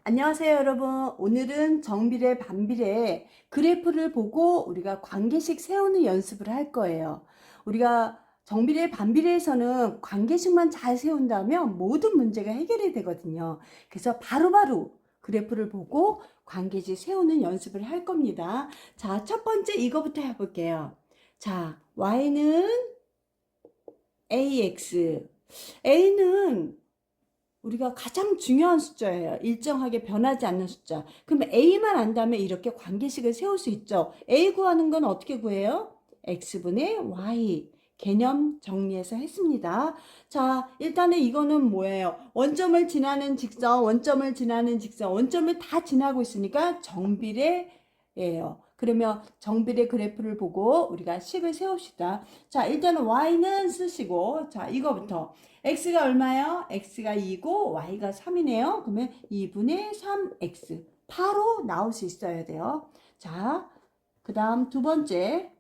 안녕하세요 여러분. 오늘은 정비례 반비례 그래프를 보고 우리가 관계식 세우는 연습을 할 거예요. 우리가 정비례 반비례에서는 관계식만 잘 세운다면 모든 문제가 해결이 되거든요. 그래서 바로바로 그래프를 보고 관계식 세우는 연습을 할 겁니다. 자, 첫 번째 이거부터 해볼게요. 자, y는 ax. a는 우리가 가장 중요한 숫자예요. 일정하게 변하지 않는 숫자. 그러면 A만 안다면 이렇게 관계식을 세울 수 있죠. A 구하는 건 어떻게 구해요? X분의 Y. 개념 정리해서 했습니다. 자, 일단은 이거는 뭐예요? 원점을 지나는 직선, 원점을 지나는 직선, 원점을 다 지나고 있으니까 정비례예요. 그러면 정비례 그래프를 보고 우리가 식을 세웁시다. 자, 일단은 Y는 쓰시고, 자, 이거부터. x가 얼마예요? x가 2고 y가 3이네요. 그러면 2분의 3x 바로 나올 수 있어야 돼요. 자, 그 다음 두 번째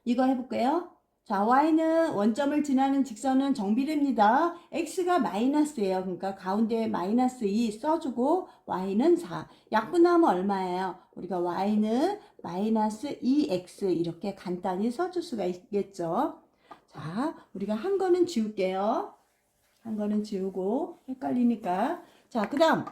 이거 해볼게요. 자, y는 원점을 지나는 직선은 정비례입니다. x가 마이너스예요. 그러니까 가운데 마이너스 2 써주고 y는 4. 약분하면 얼마예요? 우리가 y는 마이너스 2x 이렇게 간단히 써줄 수가 있겠죠. 자, 우리가 한 거는 지울게요. 한 거는 지우고 헷갈리니까. 자, 그 다음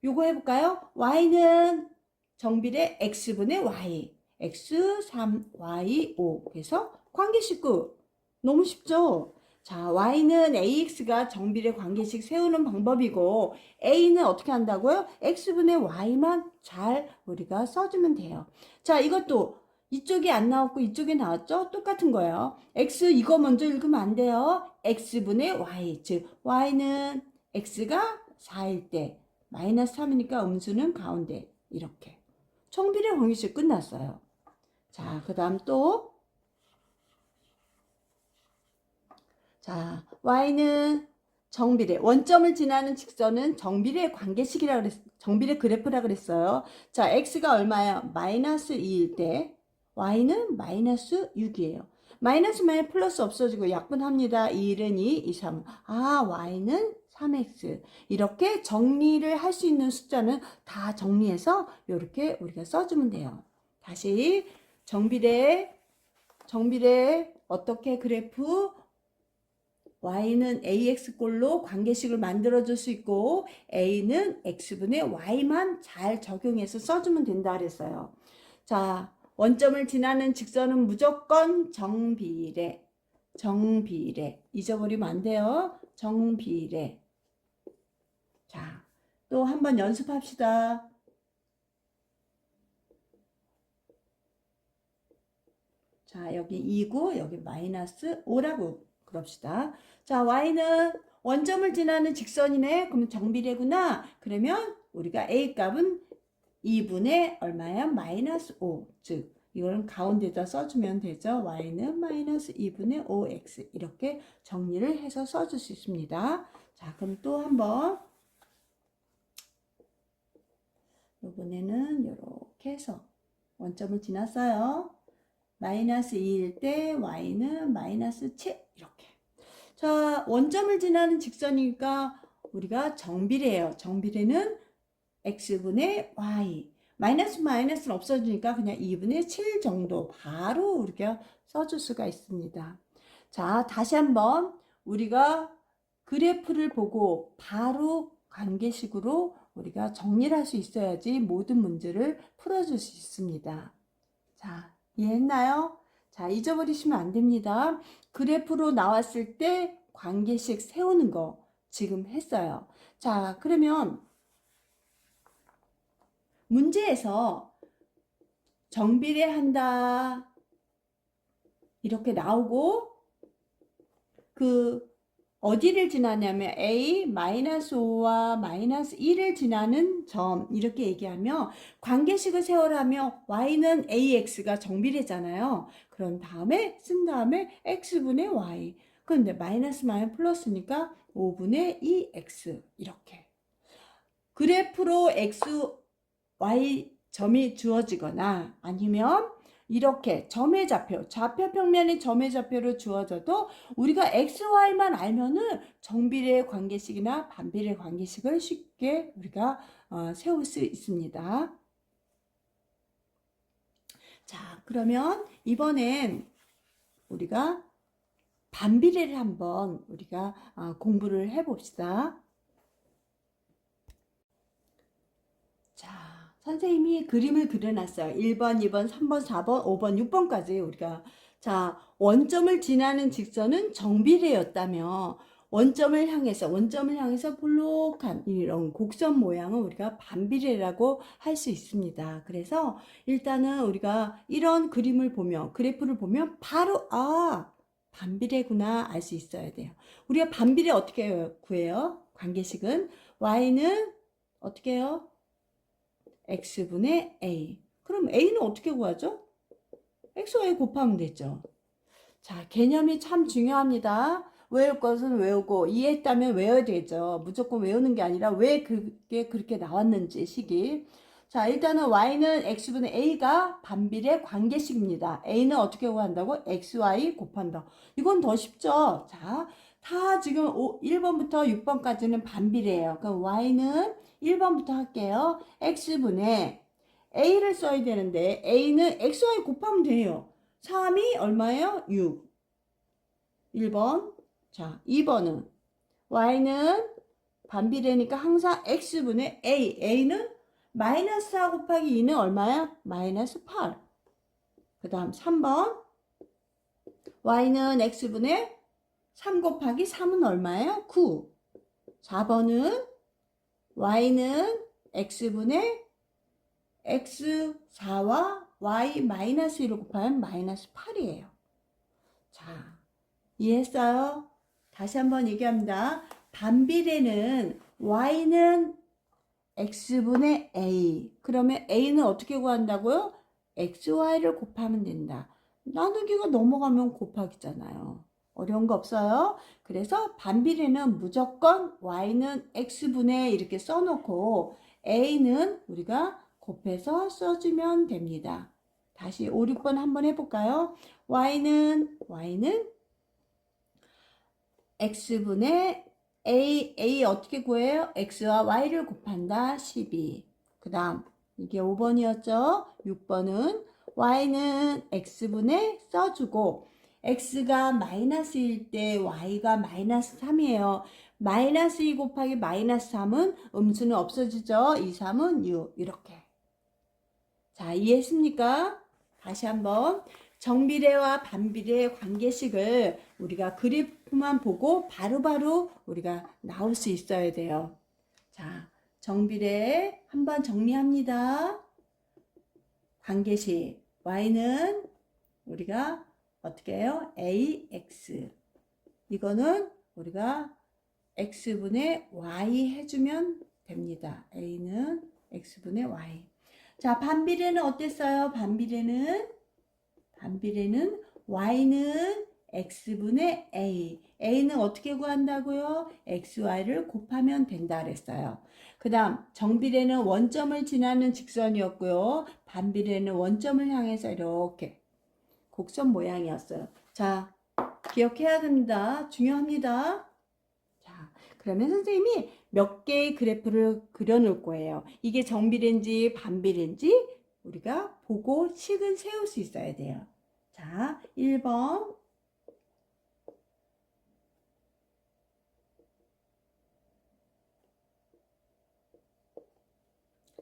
요거 해볼까요? y는 정비례 x분의 y. x 3, y 5. 그래서 관계식 9. 너무 쉽죠? 자, y는 ax가 정비례 관계식 세우는 방법이고 a는 어떻게 한다고요? x분의 y만 잘 우리가 써주면 돼요. 자, 이것도 이쪽이 안 나왔고 이쪽이 나왔죠? 똑같은 거예요. x 이거 먼저 읽으면 안 돼요. x분의 y, 즉 y는 x가 4일 때 마이너스 3이니까 음수는 가운데 이렇게. 정비례 관계식 끝났어요. 자, 그 다음 또 자, y는 정비례, 원점을 지나는 직선은 정비례 관계식이라 그랬, 정비례 그래프라 그랬어요. 자, x가 얼마예요? 마이너스 2일 때 y는 마이너스 6이에요. 마이너스 마이너스 플러스 없어지고 약분합니다. 2일은 2, 2, 3. 아, y는 3x. 이렇게 정리를 할 수 있는 숫자는 다 정리해서 이렇게 우리가 써주면 돼요. 다시 정비례 어떻게 그래프 y는 ax꼴로 관계식을 만들어줄 수 있고 a는 x분의 y만 잘 적용해서 써주면 된다 그랬어요. 자, 원점을 지나는 직선은 무조건 정비례. 잊어버리면 안 돼요. 정비례. 자, 또 한번 연습합시다. 자, 여기 2고 여기 마이너스 5라고 그럽시다. 자, y는 원점을 지나는 직선이네. 그러면 정비례구나. 그러면 우리가 a 값은 2분의 얼마야? 마이너스 5. 즉 이거는 가운데다 써주면 되죠. y는 마이너스 2분의 5x 이렇게 정리를 해서 써줄 수 있습니다. 자, 그럼 또 한번 이번에는 이렇게 해서 원점을 지났어요. 마이너스 2일 때 y는 마이너스 7 이렇게. 자, 원점을 지나는 직선이니까 우리가 정비례예요. 정비례는 x분의 y. 마이너스 마이너스는 없어지니까 그냥 2분의 7 정도 바로 우리가 써줄 수가 있습니다. 자, 다시 한번 우리가 그래프를 보고 바로 관계식으로 우리가 정리를 할 수 있어야지 모든 문제를 풀어줄 수 있습니다. 자, 이해했나요? 자, 잊어버리시면 안 됩니다. 그래프로 나왔을 때 관계식 세우는 거 지금 했어요. 자, 그러면 문제에서 정비례한다 이렇게 나오고 그 어디를 지나냐면 a-5와 -1을 지나는 점 이렇게 얘기하며 관계식을 세우라며 y는 ax가 정비례잖아요. 그런 다음에 쓴 다음에 x분의 y. 그런데 마이너스 플러스니까 5분의 2x 이렇게. 그래프로 x, y 점이 주어지거나 아니면 이렇게 점의 좌표, 좌표 평면이 점의 좌표로 주어져도 우리가 XY만 알면은 정비례 관계식이나 반비례 관계식을 쉽게 우리가 세울 수 있습니다. 자, 그러면 이번엔 우리가 반비례를 한번 우리가 공부를 해봅시다. 자, 선생님이 그림을 그려놨어요. 1번, 2번, 3번, 4번, 5번, 6번까지 우리가. 자, 원점을 지나는 직선은 정비례였다며 원점을 향해서 볼록한 이런 곡선 모양은 우리가 반비례라고 할 수 있습니다. 그래서 일단은 우리가 이런 그림을 보면, 그래프를 보면 바로 반비례구나 알 수 있어야 돼요. 우리가 반비례 어떻게 구해요? 관계식은 y는 어떻게 해요? x분의 a. 그럼 a는 어떻게 구하죠? xy 곱하면 되죠. 자, 개념이 참 중요합니다. 외울 것은 외우고 이해했다면 외워야 되죠. 무조건 외우는 게 아니라 왜 그게 그렇게 나왔는지 식이. 자, 일단은 y는 x분의 a가 반비례 관계식입니다. a는 어떻게 구한다고? xy 곱한다. 이건 더 쉽죠. 자, 다 지금 1번부터 6번까지는 반비례예요. 그럼 y는 1번부터 할게요. x분의 a를 써야 되는데 a는 xy 곱하면 돼요. 3이 얼마예요? 6. 1번. 자, 2번은 y는 반비례니까 항상 x분의 a. a는 마이너스 4 곱하기 2는 얼마야? 마이너스 8. 그 다음 3번. y는 x분의 3 곱하기 3은 얼마예요? 9. 4번은 y는 x분의 x4와 y 마이너스 1을 곱하면 마이너스 8이에요. 자, 이해했어요? 다시 한번 얘기합니다. 반비례는 y는 x분의 a. 그러면 a는 어떻게 구한다고요? xy를 곱하면 된다. 나누기가 넘어가면 곱하기잖아요. 어려운 거 없어요? 그래서 반비례는 무조건 y는 x분의 이렇게 써놓고 a는 우리가 곱해서 써주면 됩니다. 다시 5, 6번 한번 해볼까요? y는 x분의 a 어떻게 구해요? x와 y를 곱한다. 12. 그 다음 이게 5번이었죠. 6번은 y는 x분의 써주고 x가 마이너스일 때 y가 마이너스 3이에요. 마이너스 2 곱하기 마이너스 3은 음수는 없어지죠. 2, 3은 6. 이렇게. 자, 이해했습니까? 다시 한번. 정비례와 반비례 관계식을 우리가 그래프만 보고 바로바로 우리가 나올 수 있어야 돼요. 자, 정비례 한번 정리합니다. 관계식 y는 우리가 어떻게 해요? ax. 이거는 우리가 x분의 y 해주면 됩니다. a는 x분의 y. 자, 반비례는 어땠어요? 반비례는 y는 x분의 a. a는 어떻게 구한다고요? xy를 곱하면 된다 그랬어요. 그 다음 정비례는 원점을 지나는 직선이었고요. 반비례는 원점을 향해서 이렇게 곡선 모양이었어요. 자, 기억해야 됩니다. 중요합니다. 자, 그러면 선생님이 몇 개의 그래프를 그려놓을 거예요. 이게 정비례인지 반비례인지 우리가 보고 식은 세울 수 있어야 돼요. 자, 1번.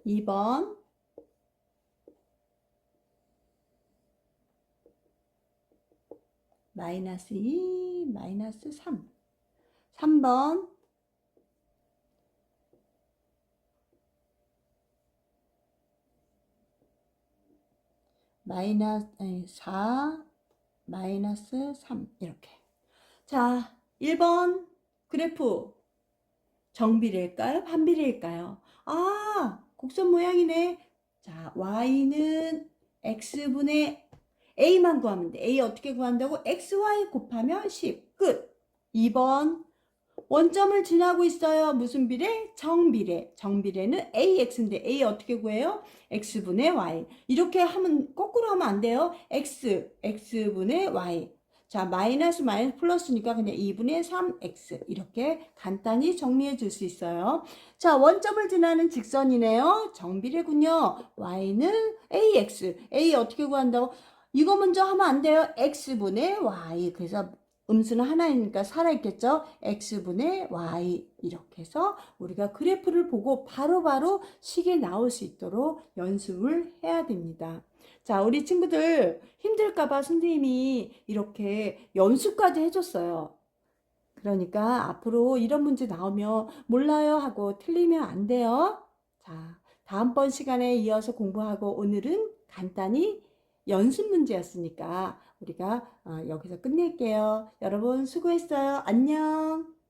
2번. 마이너스 2, 마이너스 3. 3번. 마이너스 4, 마이너스 3 이렇게. 자, 1번 그래프 정비례일까요? 반비례일까요? 곡선 모양이네. 자, y는 x분의 a만 구하면 돼. a 어떻게 구한다고? xy 곱하면 10. 끝. 2번 원점을 지나고 있어요. 무슨 비례? 정비례. 정비례는 AX인데 A 어떻게 구해요? X분의 Y. 이렇게 하면 거꾸로 하면 안 돼요. X분의 Y. 자, 마이너스 플러스니까 그냥 2분의 3X. 이렇게 간단히 정리해 줄 수 있어요. 자, 원점을 지나는 직선이네요. 정비례군요. Y는 AX. A 어떻게 구한다고? 이거 먼저 하면 안 돼요. X분의 Y. 그래서 음수는 하나이니까 살아있겠죠? X분의 Y. 이렇게 해서 우리가 그래프를 보고 바로바로 식이 나올 수 있도록 연습을 해야 됩니다. 자, 우리 친구들 힘들까봐 선생님이 이렇게 연습까지 해줬어요. 그러니까 앞으로 이런 문제 나오면 몰라요 하고 틀리면 안 돼요. 자, 다음번 시간에 이어서 공부하고 오늘은 간단히 연습 문제였으니까 우리가 여기서 끝낼게요. 여러분 수고했어요. 안녕.